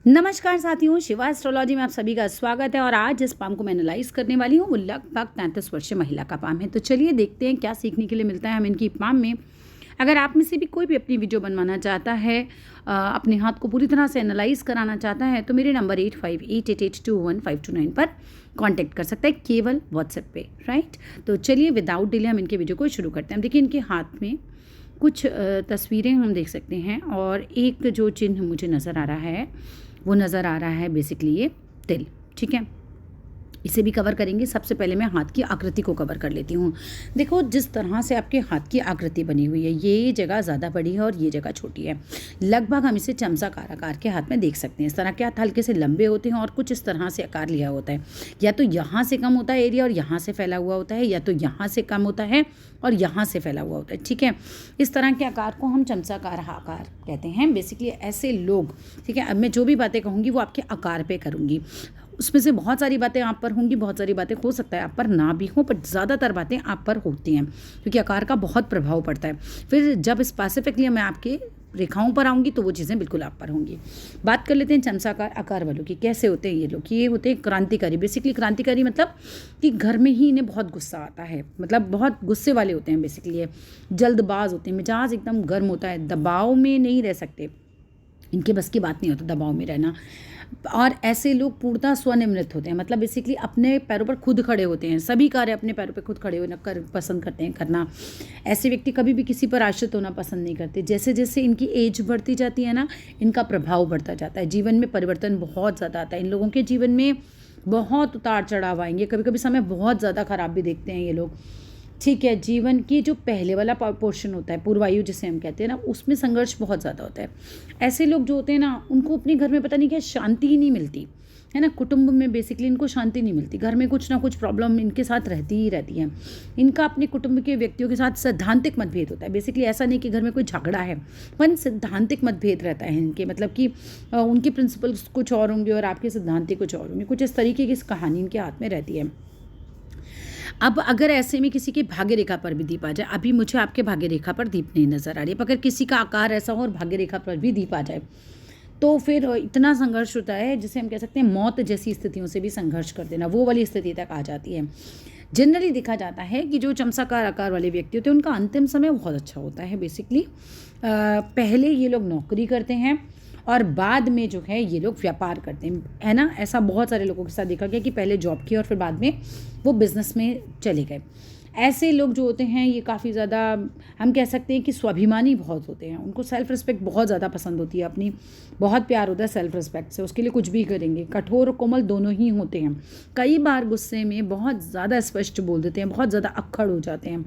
नमस्कार साथियों, शिवा एस्ट्रोलॉजी में आप सभी का स्वागत है। और आज जिस पाम को मैं एनालाइज करने वाली हूँ वो लगभग 33 वर्षीय महिला का पाम है। तो चलिए देखते हैं क्या सीखने के लिए मिलता है हमें इनकी पाम में। अगर आप में से भी कोई भी अपनी वीडियो बनवाना चाहता है, अपने हाथ को पूरी तरह से एनालाइज कराना चाहता है, तो मेरे नंबर 8588821529 पर कांटेक्ट कर सकता है, केवल व्हाट्सएप पे, राइट। तो चलिए विदाउट डिले हम इनके वीडियो को शुरू करते हैं। देखिए इनके हाथ में कुछ तस्वीरें हम देख सकते हैं और एक जो चिन्ह मुझे नज़र आ रहा है वो नज़र आ रहा है बेसिकली ये तिल, ठीक है। इसे भी कवर करेंगे। सबसे पहले मैं हाथ की आकृति को कवर कर लेती हूँ। देखो जिस तरह से आपके हाथ की आकृति बनी हुई है, ये जगह ज़्यादा बड़ी है और ये जगह छोटी है। लगभग हम इसे चमचाकार आकार के हाथ में देख सकते हैं। इस तरह के हाथ हल्के से लंबे होते हैं और कुछ इस तरह से आकार लिया होता है। या तो यहाँ से कम होता है एरिया और यहाँ से फैला हुआ होता है, या तो यहाँ से कम होता है और यहाँ से फैला हुआ होता है, ठीक है। इस तरह के आकार को हम चमचाकार आकार कहते हैं। बेसिकली ऐसे लोग, ठीक है। अब मैं जो भी बातें कहूँगी वो आपके आकार पे करूँगी। उसमें से बहुत सारी बातें आप पर होंगी, बहुत सारी बातें हो सकता है आप पर ना भी हो, बट ज़्यादातर बातें आप पर होती हैं क्योंकि आकार का बहुत प्रभाव पड़ता है। फिर जब स्पेसिफिकली मैं आपके रेखाओं पर आऊँगी तो वो चीज़ें बिल्कुल आप पर होंगी। बात कर लेते हैं चमचाकार आकार वालों की। कैसे होते हैं ये लोग? ये होते हैं क्रांतिकारी। बेसिकली क्रांतिकारी मतलब कि घर में ही इन्हें बहुत गुस्सा आता है, मतलब बहुत गुस्से वाले होते हैं। बेसिकली ये जल्दबाज होते हैं, मिजाज एकदम गर्म होता है, दबाव में नहीं रह सकते, इनके बस की बात नहीं होता दबाव में रहना। और ऐसे लोग पूर्णतः स्वनिर्मित होते हैं, मतलब बेसिकली अपने पैरों पर खुद खड़े होते हैं। सभी कार्य अपने पैरों पर खुद खड़े होना पसंद करते हैं करना। ऐसे व्यक्ति कभी भी किसी पर आश्रित होना पसंद नहीं करते। जैसे जैसे इनकी एज बढ़ती जाती है ना, इनका प्रभाव बढ़ता जाता है। जीवन में परिवर्तन बहुत ज़्यादा आता है इन लोगों के जीवन में। बहुत उतार चढ़ाव आएंगे, कभी कभी समय बहुत ज़्यादा खराब भी देखते हैं ये लोग, ठीक है। जीवन की जो पहले वाला पोर्शन होता है, पूर्वायु जिसे हम कहते हैं ना, उसमें संघर्ष बहुत ज़्यादा होता है। ऐसे लोग जो होते हैं ना, उनको अपने घर में पता नहीं क्या शांति ही नहीं मिलती है ना। कुटुंब में बेसिकली इनको शांति नहीं मिलती। घर में कुछ ना कुछ प्रॉब्लम इनके साथ रहती ही रहती है। इनका अपने कुटुंब के व्यक्तियों के साथ सैद्धांतिक मतभेद होता है। बेसिकली ऐसा नहीं कि घर में कोई झगड़ा है, पर सैद्धांतिक मतभेद रहता है इनके, मतलब कि उनके प्रिंसिपल्स कुछ और होंगे और आपके सिद्धांतिक कुछ और होंगे। कुछ इस तरीके की इस कहानी इनके हाथ में रहती है। अब अगर ऐसे में किसी की भाग्य रेखा पर भी दीप आ जाए, अभी मुझे आपके भाग्य रेखा पर दीप नहीं नजर आ रही है, अगर किसी का आकार ऐसा हो और भाग्य रेखा पर भी दीप आ जाए तो फिर इतना संघर्ष होता है जिसे हम कह सकते हैं मौत जैसी स्थितियों से भी संघर्ष कर देना, वो वाली स्थिति तक आ जाती है। जनरली देखा जाता है कि जो चमचाकार आकार वाले व्यक्ति होते हैं उनका अंतिम समय बहुत अच्छा होता है। बेसिकली पहले ये लोग नौकरी करते हैं और बाद में जो है ये लोग व्यापार करते हैं, है ना। ऐसा बहुत सारे लोगों के साथ देखा गया कि पहले जॉब की और फिर बाद में वो बिज़नेस में चले गए। ऐसे लोग जो होते हैं ये काफ़ी ज़्यादा, हम कह सकते हैं कि स्वाभिमानी बहुत होते हैं। उनको सेल्फ रिस्पेक्ट बहुत ज़्यादा पसंद होती है, अपनी बहुत प्यार होता है सेल्फ रिस्पेक्ट से, उसके लिए कुछ भी करेंगे। कठोर और कोमल दोनों ही होते हैं। कई बार गुस्से में बहुत ज़्यादा स्पष्ट बोल देते हैं, बहुत ज़्यादा अक्खड़ हो जाते हैं,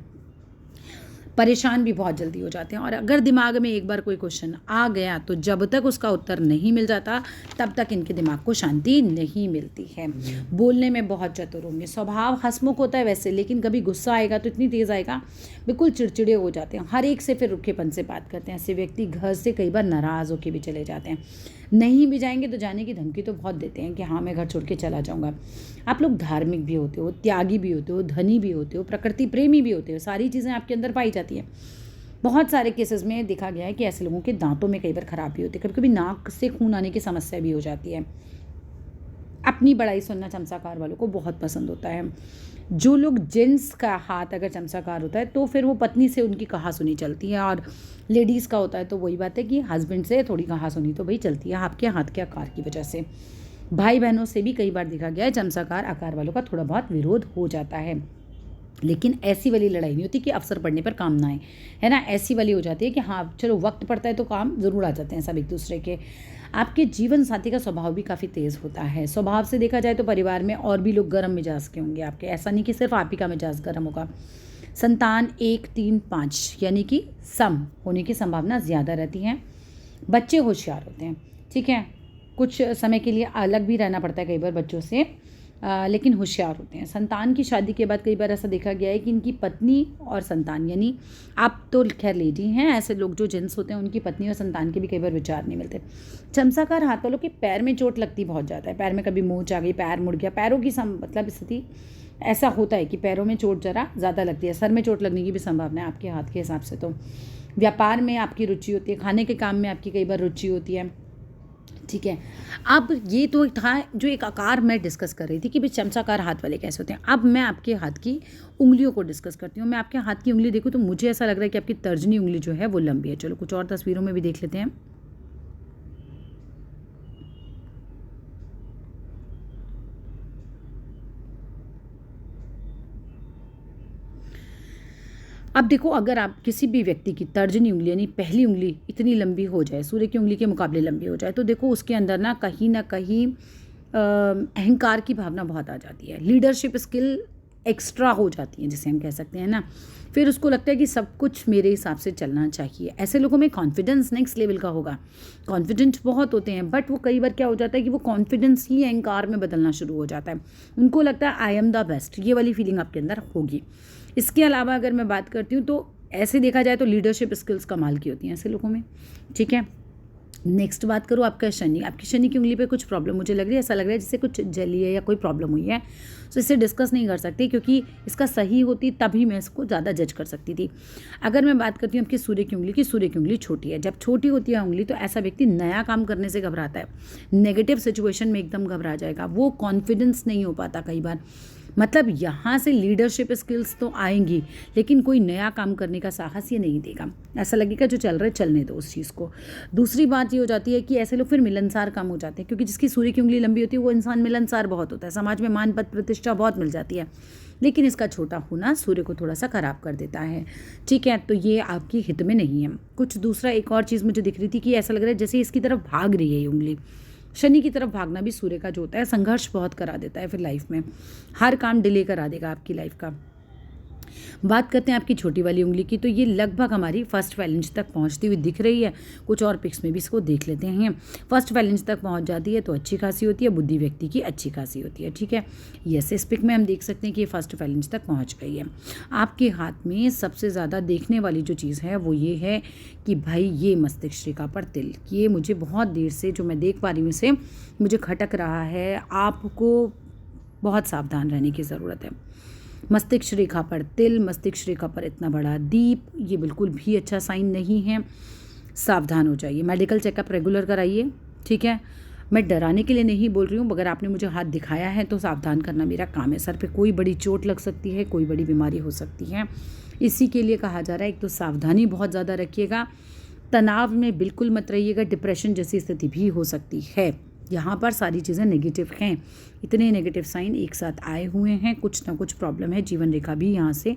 परेशान भी बहुत जल्दी हो जाते हैं। और अगर दिमाग में एक बार कोई क्वेश्चन आ गया तो जब तक उसका उत्तर नहीं मिल जाता तब तक इनके दिमाग को शांति नहीं मिलती है। बोलने में बहुत चतुर होंगे, स्वभाव हंसमुख होता है वैसे, लेकिन कभी गुस्सा आएगा तो इतनी तेज़ आएगा बिल्कुल चिड़चिड़े हो जाते हैं। हर एक से फिर रुखेपन से बात करते हैं। ऐसे व्यक्ति घर से कई बार नाराज़ होकर भी चले जाते हैं। नहीं भी जाएंगे तो जाने की धमकी तो बहुत देते हैं कि हाँ मैं घर छोड़ के चला जाऊँगा। आप लोग धार्मिक भी होते हो, त्यागी भी होते हो, धनी भी होते हो, प्रकृति प्रेमी भी होते हो, सारी चीज़ें आपके अंदर पाई जाती हैं। बहुत सारे केसेस में देखा गया है कि ऐसे लोगों के दांतों में कई बार खराबी होती है, कभी कभी नाक से खून आने की समस्या भी हो जाती है। अपनी बड़ाई सुनना चमचाकार वालों को बहुत पसंद होता है। जो लोग जेंट्स का हाथ अगर चमचाकार होता है तो फिर वो पत्नी से उनकी कहा सुनी चलती है, और लेडीज़ का होता है तो वही बात है कि हस्बैंड से थोड़ी कहा सुनी तो वही चलती है आपके हाथ के आकार की वजह से। भाई बहनों से भी कई बार देखा गया है चमचाकार आकार वालों का थोड़ा बहुत विरोध हो जाता है, लेकिन ऐसी वाली लड़ाई नहीं होती कि अवसर पड़ने पर काम ना आए, है ना। ऐसी वाली हो जाती है कि हाँ चलो वक्त पड़ता है तो काम ज़रूर आ जाते हैं सब एक दूसरे के। आपके जीवन साथी का स्वभाव भी काफ़ी तेज़ होता है। स्वभाव से देखा जाए तो परिवार में और भी लोग गर्म मिजाज के होंगे आपके, ऐसा नहीं कि सिर्फ आप ही का मिजाज गर्म होगा। संतान 1, 3, 5 यानी कि सम होने की संभावना ज़्यादा रहती है। बच्चे होशियार होते हैं, ठीक है। कुछ समय के लिए अलग भी रहना पड़ता है कई बार बच्चों से, लेकिन होशियार होते हैं। संतान की शादी के बाद कई बार ऐसा देखा गया है कि इनकी पत्नी और संतान, यानी आप तो खैर लेडी हैं, ऐसे लोग जो जेंट्स होते हैं उनकी पत्नी और संतान के भी कई बार विचार नहीं मिलते। चमचाकार हाथ वालों के पैर में चोट लगती बहुत ज़्यादा है। पैर में कभी मोच आ गई, पैर मुड़ गया, पैरों की मतलब स्थिति ऐसा होता है कि पैरों में चोट ज़रा ज़्यादा लगती है। सर में चोट लगने की भी संभावना है आपके हाथ के हिसाब से। तो व्यापार में आपकी रुचि होती है, खाने के काम में आपकी कई बार रुचि होती है, ठीक है। अब ये तो था जो एक आकार मैं डिस्कस कर रही थी कि भाई चमचाकार हाथ वाले कैसे होते हैं। अब मैं आपके हाथ की उंगलियों को डिस्कस करती हूँ। मैं आपके हाथ की उंगली देखूँ तो मुझे ऐसा लग रहा है कि आपकी तर्जनी उंगली जो है वो लंबी है। चलो कुछ और तस्वीरों में भी देख लेते हैं। अब देखो, अगर आप किसी भी व्यक्ति की तर्जनी उंगली यानी पहली उंगली इतनी लंबी हो जाए, सूर्य की उंगली के मुकाबले लंबी हो जाए, तो देखो उसके अंदर ना कहीं अहंकार की भावना बहुत आ जाती है। लीडरशिप स्किल एक्स्ट्रा हो जाती है जिसे हम कह सकते हैं ना। फिर उसको लगता है कि सब कुछ मेरे हिसाब से चलना चाहिए। ऐसे लोगों में कॉन्फिडेंस नेक्स्ट लेवल का होगा। कॉन्फिडेंट बहुत होते हैं, बट वो कई बार क्या हो जाता है कि वो कॉन्फिडेंस ही अहंकार में बदलना शुरू हो जाता है। उनको लगता है आई एम द बेस्ट, ये वाली फीलिंग आपके अंदर होगी। इसके अलावा अगर मैं बात करती हूँ तो ऐसे देखा जाए तो लीडरशिप स्किल्स कमाल की होती हैं ऐसे लोगों में। ठीक है, नेक्स्ट बात करूँ आपका शनि। आपकी शनि की उंगली पे कुछ प्रॉब्लम मुझे लग रही है, ऐसा लग रहा है जैसे कुछ जली है या कोई प्रॉब्लम हुई है। तो इससे डिस्कस नहीं कर सकती क्योंकि इसका सही होती तभी मैं इसको ज़्यादा जज कर सकती थी। अगर मैं बात करती हूँ आपकी सूर्य की उंगली की, सूर्य की उंगली छोटी है। जब छोटी होती है उंगली तो ऐसा व्यक्ति नया काम करने से घबराता है, नेगेटिव सिचुएशन में एकदम घबरा जाएगा, वो कॉन्फिडेंस नहीं हो पाता कई बार। मतलब यहाँ से लीडरशिप स्किल्स तो आएंगी लेकिन कोई नया काम करने का साहस ये नहीं देगा। ऐसा लगेगा जो चल रहा है चलने दो उस चीज़ को। दूसरी बात ये हो जाती है कि ऐसे लोग फिर मिलनसार काम हो जाते हैं, क्योंकि जिसकी सूर्य की उंगली लंबी होती है वो इंसान मिलनसार बहुत होता है, समाज में मान पद प्रतिष्ठा बहुत मिल जाती है। लेकिन इसका छोटा होना सूर्य को थोड़ा सा खराब कर देता है। ठीक है, तो ये आपकी हित में नहीं है। कुछ दूसरा एक और चीज़ मुझे दिख रही थी कि ऐसा लग रहा है जैसे इसकी तरफ भाग रही है ये उंगली। शनि की तरफ भागना भी सूर्य का जो होता है संघर्ष बहुत करा देता है, फिर लाइफ में हर काम डिले करा देगा आपकी लाइफ का। बात करते हैं आपकी छोटी वाली उंगली की, तो ये लगभग हमारी फर्स्ट फैलेंज तक पहुंचती हुई दिख रही है। कुछ और पिक्स में भी इसको देख लेते हैं। फर्स्ट फैलेंज तक पहुंच जाती है तो अच्छी खासी होती है, बुद्धि व्यक्ति की अच्छी खासी होती है। ठीक है, यस, इस पिक में हम देख सकते हैं कि ये फर्स्ट फैलेंज तक पहुंच गई है। आपके हाथ में सबसे ज़्यादा देखने वाली जो चीज़ है वो ये है कि भाई ये मस्तिष्क रेखा पर तिल, ये मुझे बहुत देर से जो मैं देख पा रही हूँ इसे मुझे खटक रहा है। आपको बहुत सावधान रहने की ज़रूरत है। मस्तिष्क रेखा पर तिल, मस्तिष्क रेखा पर इतना बड़ा दीप, ये बिल्कुल भी अच्छा साइन नहीं है। सावधान हो जाइए, मेडिकल चेकअप रेगुलर कराइए। ठीक है, मैं डराने के लिए नहीं बोल रही हूँ, अगर आपने मुझे हाथ दिखाया है तो सावधान करना मेरा काम है। सर पे कोई बड़ी चोट लग सकती है, कोई बड़ी बीमारी हो सकती है, इसी के लिए कहा जा रहा है। एक तो सावधानी बहुत ज़्यादा रखिएगा, तनाव में बिल्कुल मत रहिएगा, डिप्रेशन जैसी स्थिति भी हो सकती है। यहाँ पर सारी चीज़ें नेगेटिव हैं, इतने नेगेटिव साइन एक साथ आए हुए हैं, कुछ ना कुछ प्रॉब्लम है। जीवन रेखा भी यहाँ से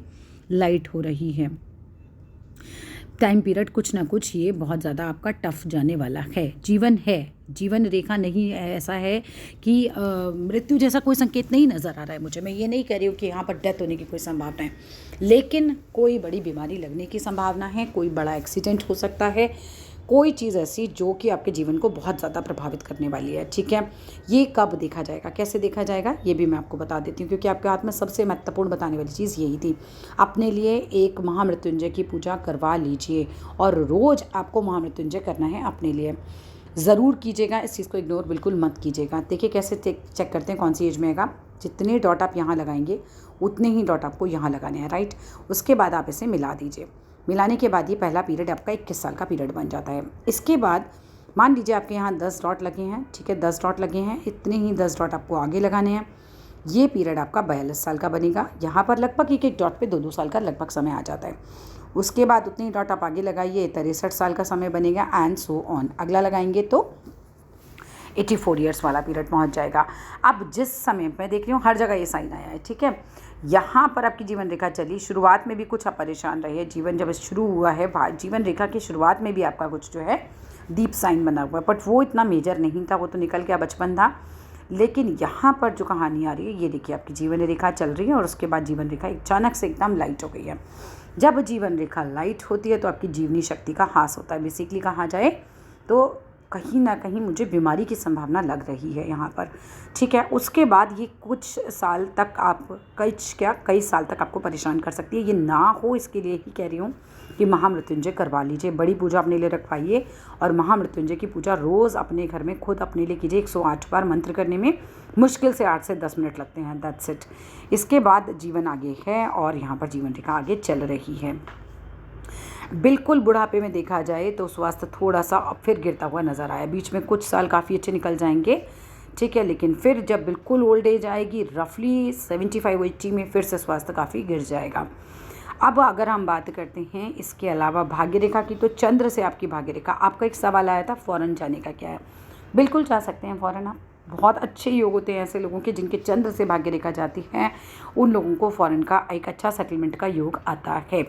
लाइट हो रही है। टाइम पीरियड कुछ ना कुछ ये बहुत ज़्यादा आपका टफ जाने वाला है। जीवन है, जीवन रेखा नहीं ऐसा है कि मृत्यु जैसा कोई संकेत नहीं नज़र आ रहा है मुझे। मैं ये नहीं कह रही हूँ कि यहाँ पर डेथ होने की कोई संभावना है, लेकिन कोई बड़ी बीमारी लगने की संभावना है, कोई बड़ा एक्सीडेंट हो सकता है, कोई चीज़ ऐसी जो कि आपके जीवन को बहुत ज़्यादा प्रभावित करने वाली है। ठीक है, ये कब देखा जाएगा, कैसे देखा जाएगा, ये भी मैं आपको बता देती हूँ, क्योंकि आपके हाथ में सबसे महत्वपूर्ण बताने वाली चीज़ यही थी। अपने लिए एक महामृत्युंजय की पूजा करवा लीजिए और रोज़ आपको महामृत्युंजय करना है अपने लिए, ज़रूर कीजिएगा। इस चीज़ को इग्नोर बिल्कुल मत कीजिएगा। देखिए कैसे चेक करते हैं कौन सी एज में आएगा। जितने डॉट आप यहाँ लगाएंगे उतने ही डॉट आपको यहाँ लगाने हैं, राइट। उसके बाद आप इसे मिला दीजिए। मिलाने के बाद ये पहला पीरियड आपका 21 साल का पीरियड बन जाता है। इसके बाद मान लीजिए आपके यहाँ 10 डॉट लगे हैं, ठीक है, 10 डॉट लगे हैं, इतने ही 10 डॉट आपको आगे लगाने हैं। ये पीरियड आपका 42 साल का बनेगा। यहाँ पर लगभग एक एक डॉट पे 2-2 साल का लगभग समय आ जाता है। उसके बाद उतने ही डॉट आप आगे लगाइए, 63 साल का समय बनेगा, एंड सो ऑन। अगला लगाएंगे तो 84 ईयर्स वाला पीरियड पहुंच जाएगा। अब जिस समय मैं देख रही हूँ हर जगह ये साइन आया है, ठीक है, यहाँ पर आपकी जीवन रेखा चली। शुरुआत में भी कुछ आप परेशान रहे, जीवन जब शुरू हुआ है, जीवन रेखा की शुरुआत में भी आपका कुछ जो है दीप साइन बना हुआ है, बट वो इतना मेजर नहीं था, वो तो निकल गया, बचपन था। लेकिन यहाँ पर जो कहानी आ रही है, ये देखिए आपकी जीवन रेखा चल रही है और उसके बाद जीवन रेखा अचानक से एकदम लाइट हो गई है। जब जीवन रेखा लाइट होती है तो आपकी जीवनी शक्ति का ह्रास होता है। बेसिकली कहा जाए तो कहीं ना कहीं मुझे बीमारी की संभावना लग रही है यहाँ पर, ठीक है। उसके बाद ये कुछ साल तक आप कई साल तक आपको परेशान कर सकती है। ये ना हो इसके लिए ही कह रही हूँ कि महामृत्युंजय करवा लीजिए, बड़ी पूजा अपने लिए रखवाइए और महामृत्युंजय की पूजा रोज़ अपने घर में खुद अपने लिए कीजिए। 108 बार मंत्र करने में मुश्किल से 8 से 10 मिनट लगते हैं, दैट्स इट। इसके बाद जीवन आगे है और यहाँ पर जीवन रेखा आगे चल रही है। बिल्कुल बुढ़ापे में देखा जाए तो स्वास्थ्य थोड़ा-सा फिर गिरता हुआ नज़र आया। बीच में कुछ साल काफ़ी अच्छे निकल जाएँगे, ठीक है? लेकिन फिर जब बिल्कुल ओल्ड एज आएगी रफ़ली 75-80 में फिर से स्वास्थ्य काफ़ी गिर जाएगा। अब अगर हम बात करते हैं इसके अलावा भाग्य रेखा की, तो चंद्र से आपकी भाग्य रेखा, आपका एक सवाल आया था फ़ॉरेन जाने का क्या है? बिल्कुल जा सकते हैं फ़ॉरेन आप। बहुत अच्छे योग होते हैं ऐसे लोगों के जिनके चंद्र से भाग्य रेखा जाती है, उन लोगों को फ़ॉरेन का एक अच्छा सेटलमेंट का योग आता है,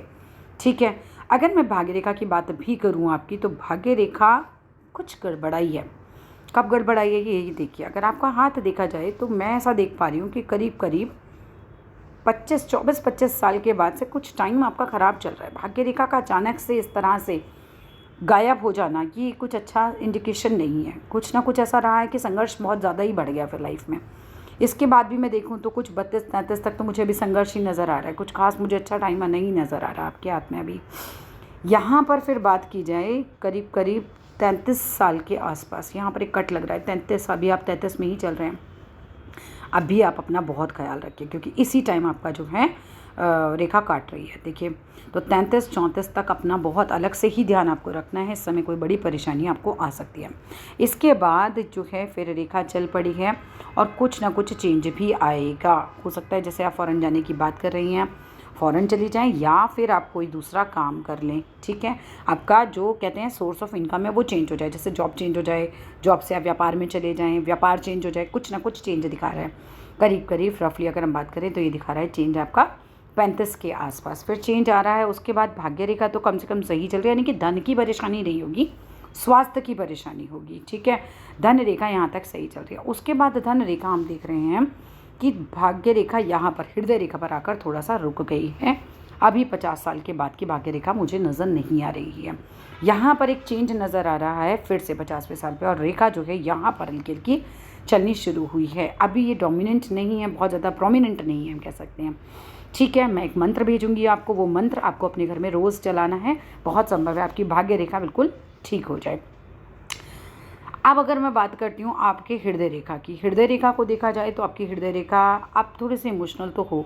ठीक है? अगर मैं भाग्य रेखा की बात भी करूँ आपकी, तो भाग्य रेखा कुछ गड़बड़ाई है। कब गड़बड़ाई है ये देखिए, अगर आपका हाथ देखा जाए तो मैं ऐसा देख पा रही हूँ कि करीब-करीब 24-25 साल के बाद से कुछ टाइम आपका ख़राब चल रहा है। भाग्य रेखा का अचानक से इस तरह से गायब हो जाना ये कुछ अच्छा इंडिकेशन नहीं है। कुछ ना कुछ ऐसा रहा है कि संघर्ष बहुत ज़्यादा ही बढ़ गया फिर लाइफ में। इसके बाद भी मैं देखूँ तो कुछ 32-33 तक तो मुझे अभी संघर्ष ही नज़र आ रहा है। कुछ खास मुझे अच्छा टाइम नहीं नज़र आ रहा आपके हाथ में अभी। यहाँ पर फिर बात की जाए करीब-करीब 33 साल के आसपास, यहाँ पर एक कट लग रहा है 33, अभी आप 33 में ही चल रहे हैं। अभी आप अपना बहुत ख्याल रखिए क्योंकि इसी टाइम आपका जो है रेखा काट रही है। देखिए तो 33-34 तक अपना बहुत अलग से ही ध्यान आपको रखना है। इस समय कोई बड़ी परेशानी आपको आ सकती है। इसके बाद जो है फिर रेखा चल पड़ी है और कुछ ना कुछ चेंज भी आएगा। हो सकता है जैसे आप फ़ॉरेन जाने की बात कर रही हैं, फ़ॉरेन चली जाएँ या फिर आप कोई दूसरा काम कर लें, ठीक है? आपका जो कहते हैं सोर्स ऑफ इनकम है वो चेंज हो जाए, जैसे जॉब चेंज हो जाए, जॉब से आप व्यापार में चले जाएँ, व्यापार चेंज हो जाए, कुछ ना कुछ चेंज दिखा रहा है। करीब-करीब रफली अगर हम बात करें तो ये दिखा रहा है चेंज आपका 35 के आसपास फिर चेंज आ रहा है। उसके बाद भाग्य रेखा तो कम से कम सही चल रही है, यानी कि धन की परेशानी नहीं होगी, स्वास्थ्य की परेशानी होगी, ठीक है? धन रेखा यहाँ तक सही चल रही है। उसके बाद धन रेखा हम देख रहे हैं कि भाग्य रेखा यहाँ पर हृदय रेखा पर आकर थोड़ा-सा रुक गई है। अभी 50 साल के बाद की भाग्य रेखा मुझे नज़र नहीं आ रही है। यहाँ पर एक चेंज नज़र आ रहा है फिर से 50वें साल पे, और रेखा जो है यहाँ पर हल्की-हल्की चलनी शुरू हुई है। अभी ये डोमिनेंट नहीं है, बहुत ज़्यादा प्रोमिनेंट नहीं है हम कह सकते हैं, ठीक है? मैं एक मंत्र भेजूँगी आपको, वो मंत्र आपको अपने घर में रोज़ चलाना है। बहुत संभव है आपकी भाग्य रेखा बिल्कुल ठीक हो जाए। अब अगर मैं बात करती हूँ आपके हृदय रेखा की, हृदय रेखा को देखा जाए तो आपकी हृदय रेखा आप थोड़े से इमोशनल तो हो,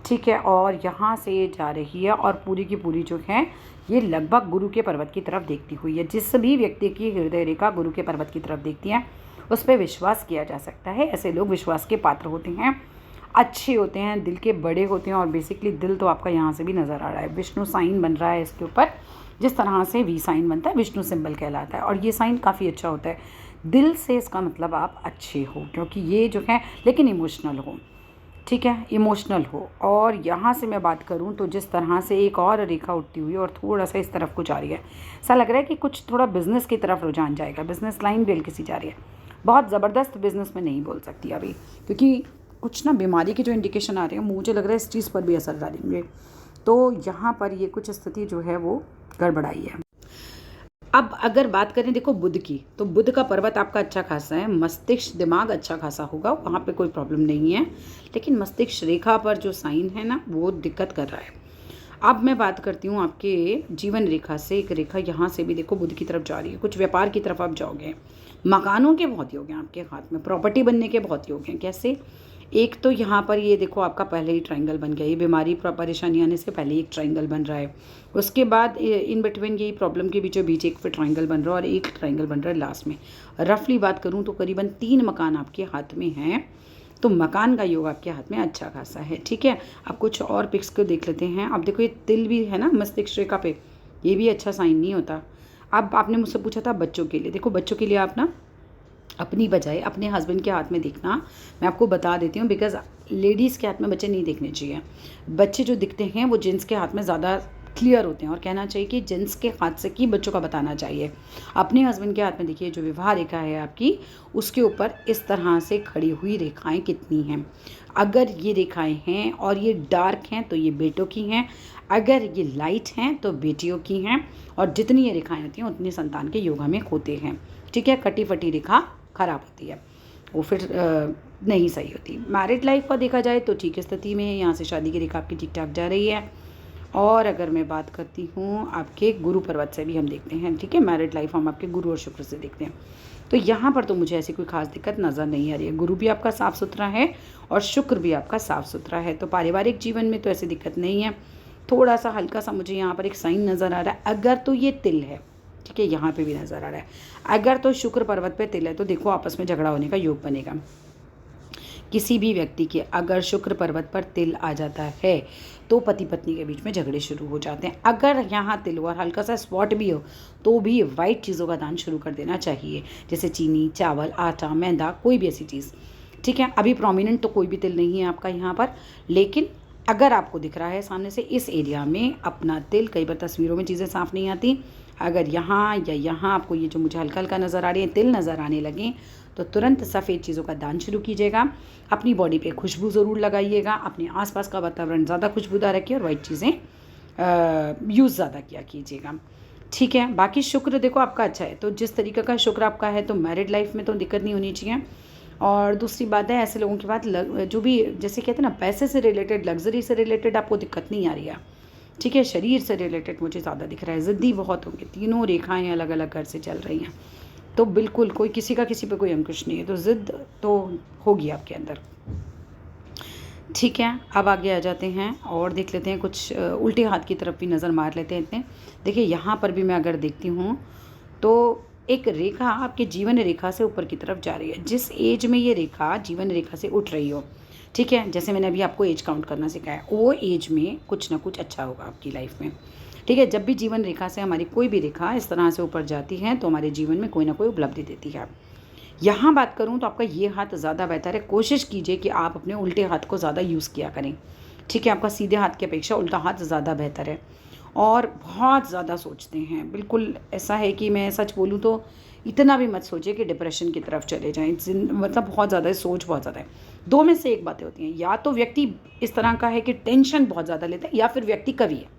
ठीक है? और यहाँ से जा रही है और पूरी की पूरी जो है ये लगभग गुरु के पर्वत की तरफ देखती हुई है। जिस भी व्यक्ति की हृदय रेखा गुरु के पर्वत की तरफ देखती है उस पर विश्वास किया जा सकता है। ऐसे लोग विश्वास के पात्र होते हैं, अच्छे होते हैं, दिल के बड़े होते हैं, और बेसिकली दिल तो आपका यहाँ से भी नज़र आ रहा है। विष्णु साइन बन रहा है इसके ऊपर, जिस तरह से वी साइन बनता है विष्णु सिंबल कहलाता है, और ये साइन काफ़ी अच्छा होता है। दिल से इसका मतलब आप अच्छे हो, क्योंकि ये जो है लेकिन इमोशनल हो, ठीक है? इमोशनल हो। और यहाँ से मैं बात करूँ तो जिस तरह से एक और रेखा उठती हुई और थोड़ा सा इस तरफ को जा रही है, ऐसा लग रहा है कि कुछ थोड़ा बिज़नेस की तरफ रुझान जाएगा, बिज़नेस लाइन भी हल्की सी जा रही है। बहुत ज़बरदस्त बिज़नेस में नहीं बोल सकती अभी, क्योंकि कुछ ना बीमारी के जो इंडिकेशन आ रहे हैं मुझे लग रहा है इस चीज़ पर भी असर डालेंगे। तो यहाँ पर ये कुछ स्थिति जो है वो गड़बड़ाई है। अब अगर बात करें देखो बुध की, तो बुध का पर्वत आपका अच्छा खासा है, मस्तिष्क दिमाग अच्छा खासा होगा, वहाँ पे कोई प्रॉब्लम नहीं है। लेकिन मस्तिष्क रेखा पर जो साइन है ना वो दिक्कत कर रहा है। अब मैं बात करती हूँ आपके जीवन रेखा से, एक रेखा यहाँ से भी देखो बुध की तरफ जा रही है, कुछ व्यापार की तरफ आप जाओगे, मकानों के बहुत योग हैं आपके हाथ में, प्रॉपर्टी बनने के बहुत योग हैं। कैसे? एक तो यहाँ पर ये देखो आपका पहले ही ट्रायंगल बन गया, ये बीमारी परेशानी आने से पहले एक ट्रायंगल बन रहा है। उसके बाद इन बिटवीन यही प्रॉब्लम के बीचों बीच एक फिर ट्रायंगल बन रहा है और एक ट्रायंगल बन रहा है लास्ट में। रफली बात करूँ तो करीबन 3 मकान आपके हाथ में हैं, तो मकान का योग आपके हाथ में अच्छा खासा है, ठीक है? अब कुछ और पिक्स को देख लेते हैं। अब देखो ये तिल भी है ना मस्तिष्क रेखा पे, ये भी अच्छा साइन नहीं होता। अब आपने मुझसे पूछा था बच्चों के लिए, देखो बच्चों के लिए आप ना अपनी बजाय अपने हस्बैंड के हाथ में देखना, मैं आपको बता देती हूँ, बिकॉज़ लेडीज़ के हाथ में बच्चे नहीं देखने चाहिए। बच्चे जो दिखते हैं वो जेंट्स के हाथ में ज़्यादा क्लियर होते हैं, और कहना चाहिए कि जेंट्स के हाथ से ही बच्चों का बताना चाहिए। अपने हस्बैंड के हाथ में देखिए जो विवाह रेखा है आपकी, उसके ऊपर इस तरह से खड़ी हुई रेखाएं कितनी हैं। अगर ये रेखाएं हैं और ये डार्क हैं तो ये बेटों की हैं, अगर ये लाइट हैं तो बेटियों की हैं, और जितनी ये रेखाएं होती हैं उतनी संतान के योग में होते हैं, ठीक है? कटी फटी रेखा ख़राब होती है, वो फिर नहीं सही होती। मैरिड लाइफ का देखा जाए तो ठीक स्थिति में है, यहाँ से शादी की रेखा आपकी ठीक ठाक जा रही है। और अगर मैं बात करती हूँ आपके गुरु पर्वत से भी हम देखते हैं, ठीक है? मैरिड लाइफ हम आपके गुरु और शुक्र से देखते हैं, तो यहाँ पर तो मुझे ऐसी कोई खास दिक्कत नज़र नहीं आ रही है। गुरु भी आपका साफ़ सुथरा है और शुक्र भी आपका साफ़ सुथरा है, तो पारिवारिक जीवन में तो ऐसी दिक्कत नहीं है। थोड़ा सा हल्का सा मुझे यहाँ पर एक साइन नज़र आ रहा है, अगर तो ये तिल है, ठीक है, यहाँ पे भी नज़र आ रहा है, अगर तो शुक्र पर्वत पे तिल है तो देखो आपस में झगड़ा होने का योग बनेगा। किसी भी व्यक्ति के अगर शुक्र पर्वत पर तिल आ जाता है तो पति पत्नी के बीच में झगड़े शुरू हो जाते हैं। अगर यहाँ तिल और हल्का सा स्पॉट भी हो तो भी वाइट चीज़ों का दान शुरू कर देना चाहिए, जैसे चीनी, चावल, आटा, मैदा, कोई भी ऐसी चीज़, ठीक है। अभी प्रोमिनेंट तो कोई भी तिल नहीं है आपका यहाँ पर, लेकिन अगर आपको दिख रहा है सामने से इस एरिया में अपना तिल, कई बार तस्वीरों में चीज़ें साफ नहीं आती, अगर यहाँ या यहाँ आपको ये जो मुझे हल्का हल्का नज़र आ रही है तिल नज़र आने लगे तो तुरंत सफ़ेद चीज़ों का दान शुरू कीजिएगा। अपनी बॉडी पे खुशबू ज़रूर लगाइएगा, अपने आसपास का वातावरण ज़्यादा खुशबूदार रखिए और वाइट चीज़ें यूज़ ज़्यादा किया कीजिएगा, ठीक है। बाकी शुक्र देखो आपका अच्छा है, तो जिस तरीके का शुक्र आपका है तो मैरिड लाइफ में तो दिक्कत नहीं होनी चाहिए। और दूसरी बात है, ऐसे लोगों के बाद जो भी जैसे कहते हैं ना पैसे से रिलेटेड, लग्जरी से रिलेटेड आपको दिक्कत नहीं आ रही है, ठीक है। शरीर से रिलेटेड मुझे ज़्यादा दिख रहा है, ज़िद्दी बहुत होंगे, तीनों रेखाएं अलग अलग घर से चल रही हैं, तो बिल्कुल कोई किसी का किसी पे कोई अंकुश नहीं है, तो ज़िद्द तो होगी आपके अंदर, ठीक है। अब आगे आ जाते हैं और देख लेते हैं कुछ उल्टे हाथ की तरफ भी नज़र मार लेते हैं इतने। देखिए यहाँ पर भी मैं अगर देखती हूँ तो एक रेखा आपके जीवन रेखा से ऊपर की तरफ जा रही है। जिस एज में ये रेखा जीवन रेखा से उठ रही हो, ठीक है, जैसे मैंने अभी आपको एज काउंट करना सिखाया, वो एज में कुछ ना कुछ अच्छा होगा आपकी लाइफ में, ठीक है। जब भी जीवन रेखा से हमारी कोई भी रेखा इस तरह से ऊपर जाती है तो हमारे जीवन में कोई ना कोई उपलब्धि देती है। यहाँ बात करूँ तो आपका ये हाथ ज़्यादा बेहतर है, कोशिश कीजिए कि आप अपने उल्टे हाथ को ज़्यादा यूज़ किया करें, ठीक है। आपका सीधे हाथ की अपेक्षा उल्टा हाथ ज़्यादा बेहतर है और बहुत ज़्यादा सोचते हैं, बिल्कुल ऐसा है कि मैं सच बोलूँ तो इतना भी मत सोचिए कि डिप्रेशन की तरफ चले जाएं, मतलब बहुत ज़्यादा है, सोच बहुत ज़्यादा है। दो में से एक बातें होती हैं, या तो व्यक्ति इस तरह का है कि टेंशन बहुत ज़्यादा लेता है, या फिर व्यक्ति कवि है।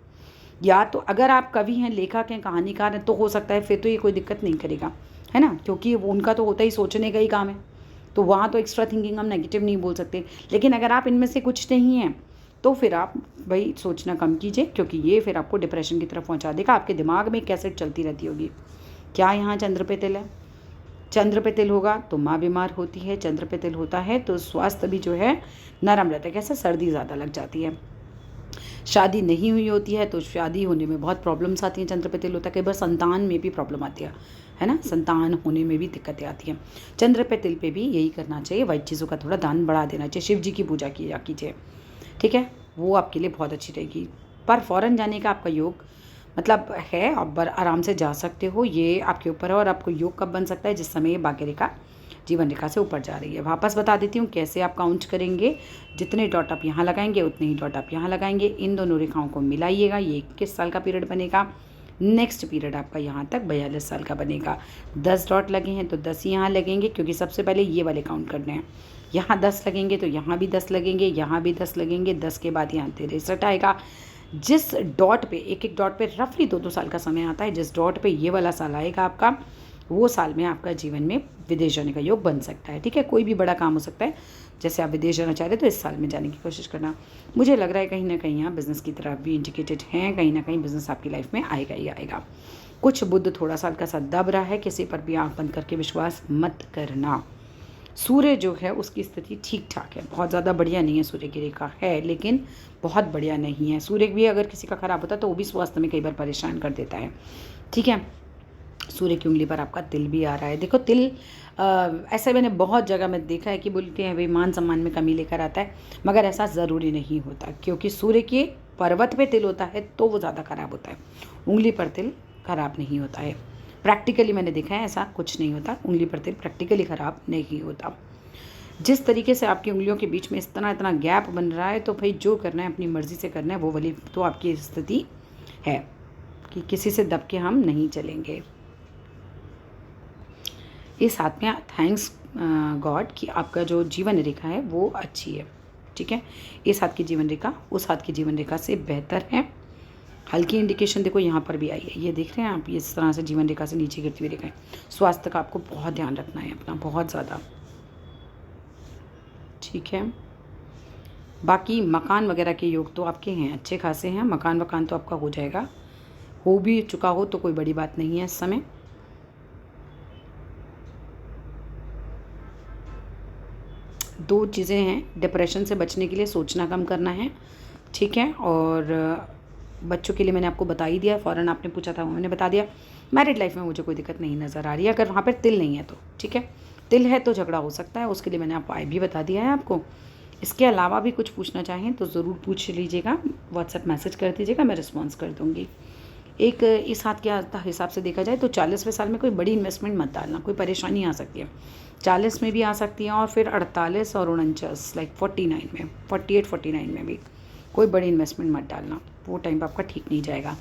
या तो अगर आप कवि हैं, लेखक हैं, कहानीकार हैं तो हो सकता है फिर तो ये कोई दिक्कत नहीं करेगा, है ना, क्योंकि वो उनका तो होता ही सोचने का ही काम है, तो वहाँ तो एक्स्ट्रा थिंकिंग हम नेगेटिव नहीं बोल सकते। लेकिन अगर आप इनमें से कुछ नहीं हैं तो फिर आप भाई सोचना कम कीजिए, क्योंकि ये फिर आपको डिप्रेशन की तरफ पहुँचा देगा। आपके दिमाग में कैसेट चलती रहती होगी, क्या यहाँ चंद्र पे तिल है, चंद्र पे तिल होगा तो माँ बीमार होती है, चंद्र पे तिल होता है तो स्वास्थ्य भी जो है नरम रहता है, कैसे सर्दी ज़्यादा लग जाती है। शादी नहीं हुई होती है तो शादी होने में बहुत प्रॉब्लम्स आती हैं, चंद्र पे तिल होता है। कई बार संतान में भी प्रॉब्लम आती है ना, संतान होने में भी दिक्कतें आती हैं। चंद्र पे तिल पे भी यही करना चाहिए, वाइट चीज़ों का थोड़ा दान बढ़ा देना चाहिए, शिव जी की पूजा किया कीजिए, ठीक है, वो आपके लिए बहुत अच्छी रहेगी। पर फ़ौरन जाने का आपका योग मतलब है, आप आराम से जा सकते हो, ये आपके ऊपर है। और आपको योग कब बन सकता है, जिस समय ये भाग्य रेखा जीवन रेखा से ऊपर जा रही है। वापस बता देती हूँ कैसे आप काउंट करेंगे, जितने डॉट आप यहाँ लगाएंगे उतने ही डॉट आप यहाँ लगाएंगे, इन दोनों रेखाओं को मिलाइएगा, ये 21 साल का पीरियड बनेगा। नेक्स्ट पीरियड आपका यहाँ तक 42 साल का बनेगा। 10 डॉट लगे हैं तो 10 यहाँ लगेंगे, क्योंकि सबसे पहले ये वाले काउंट करने हैं। यहाँ 10 लगेंगे तो यहाँ भी 10 लगेंगे, यहाँ भी 10 लगेंगे, 10 के बाद यहाँ 63 आएगा। जिस डॉट पे एक एक डॉट पे रफली 2-2 साल का समय आता है, जिस डॉट पे ये वाला साल आएगा आपका, वो साल में आपका जीवन में विदेश जाने का योग बन सकता है, ठीक है। कोई भी बड़ा काम हो सकता है, जैसे आप विदेश जाना चाह रहे हैं तो इस साल में जाने की कोशिश करना। मुझे लग रहा है कहीं ना कहीं आप बिज़नेस की तरफ भी इंडिकेटेड हैं, कहीं ना कहीं बिज़नेस आपकी लाइफ में आएगा ही आएगा। कुछ बुद्ध थोड़ा सा हल्का सा दब रहा है, किसी पर भी आँख बंद करके विश्वास मत करना। सूर्य जो है उसकी स्थिति ठीक ठाक है, बहुत ज़्यादा बढ़िया नहीं है, सूर्य की रेखा है लेकिन बहुत बढ़िया नहीं है। सूर्य भी अगर किसी का ख़राब होता है तो वो भी स्वास्थ्य में कई बार परेशान कर देता है, ठीक है। सूर्य की उंगली पर आपका तिल भी आ रहा है। देखो तिल ऐसे मैंने बहुत जगह में देखा है कि बोलते हैं भाई मान सम्मान में कमी लेकर आता है, मगर ऐसा ज़रूरी नहीं होता, क्योंकि सूर्य के पर्वत पे तिल होता है तो वो ज़्यादा ख़राब होता है, उंगली पर तिल ख़राब नहीं होता है। प्रैक्टिकली मैंने देखा है ऐसा कुछ नहीं होता, उंगली पर तिल प्रैक्टिकली ख़राब नहीं होता। जिस तरीके से आपकी उंगलियों के बीच में इतना गैप बन रहा है तो भाई जो करना है अपनी मर्ज़ी से करना है, वो वाली तो आपकी स्थिति है कि किसी से दब के हम नहीं चलेंगे। इस हाथ में थैंक्स गॉड कि आपका जो जीवन रेखा है वो अच्छी है, ठीक है। इस हाथ की जीवन रेखा उस हाथ की जीवन रेखा से बेहतर है। हल्की इंडिकेशन देखो यहाँ पर भी आई है, ये देख रहे हैं आप, इस तरह से जीवन रेखा से नीचे गिरती हुई रेखा है। स्वास्थ्य का आपको बहुत ध्यान रखना है अपना, बहुत ज़्यादा, ठीक है। बाकी मकान वगैरह के योग तो आपके हैं, अच्छे खासे हैं, मकान तो आपका हो जाएगा, हो भी चुका हो तो कोई बड़ी बात नहीं है इस समय। दो चीज़ें हैं, डिप्रेशन से बचने के लिए सोचना कम करना है, ठीक है, और बच्चों के लिए मैंने आपको बता ही दिया, फ़ौरन आपने पूछा था मैंने बता दिया। मैरिड लाइफ में मुझे कोई दिक्कत नहीं नज़र आ रही है, अगर वहाँ पर तिल नहीं है तो ठीक है। तिल है तो झगड़ा हो सकता है, उसके लिए मैंने आपको भी बता दिया है आपको। इसके अलावा भी कुछ पूछना चाहें तो ज़रूर पूछ लीजिएगा, व्हाट्सएप मैसेज कर दीजिएगा, मैं रिस्पॉन्स कर दूँगी। एक इस हाथ के हिसाब से देखा जाए तो 40वें साल में कोई बड़ी इन्वेस्टमेंट मत डालना, कोई परेशानी आ सकती है। 40 में भी आ सकती है और फिर 48 और 49 लाइक 49 में, 48 49 में भी कोई बड़ी इन्वेस्टमेंट मत डालना, वो टाइम आपका ठीक नहीं जाएगा।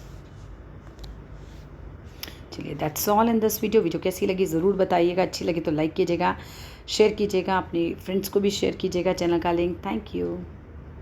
चलिए that's all in this video कैसी लगी ज़रूर बताइएगा, अच्छी लगी तो लाइक कीजिएगा, शेयर कीजिएगा, अपने फ्रेंड्स को भी शेयर कीजिएगा चैनल का लिंक। Thank you.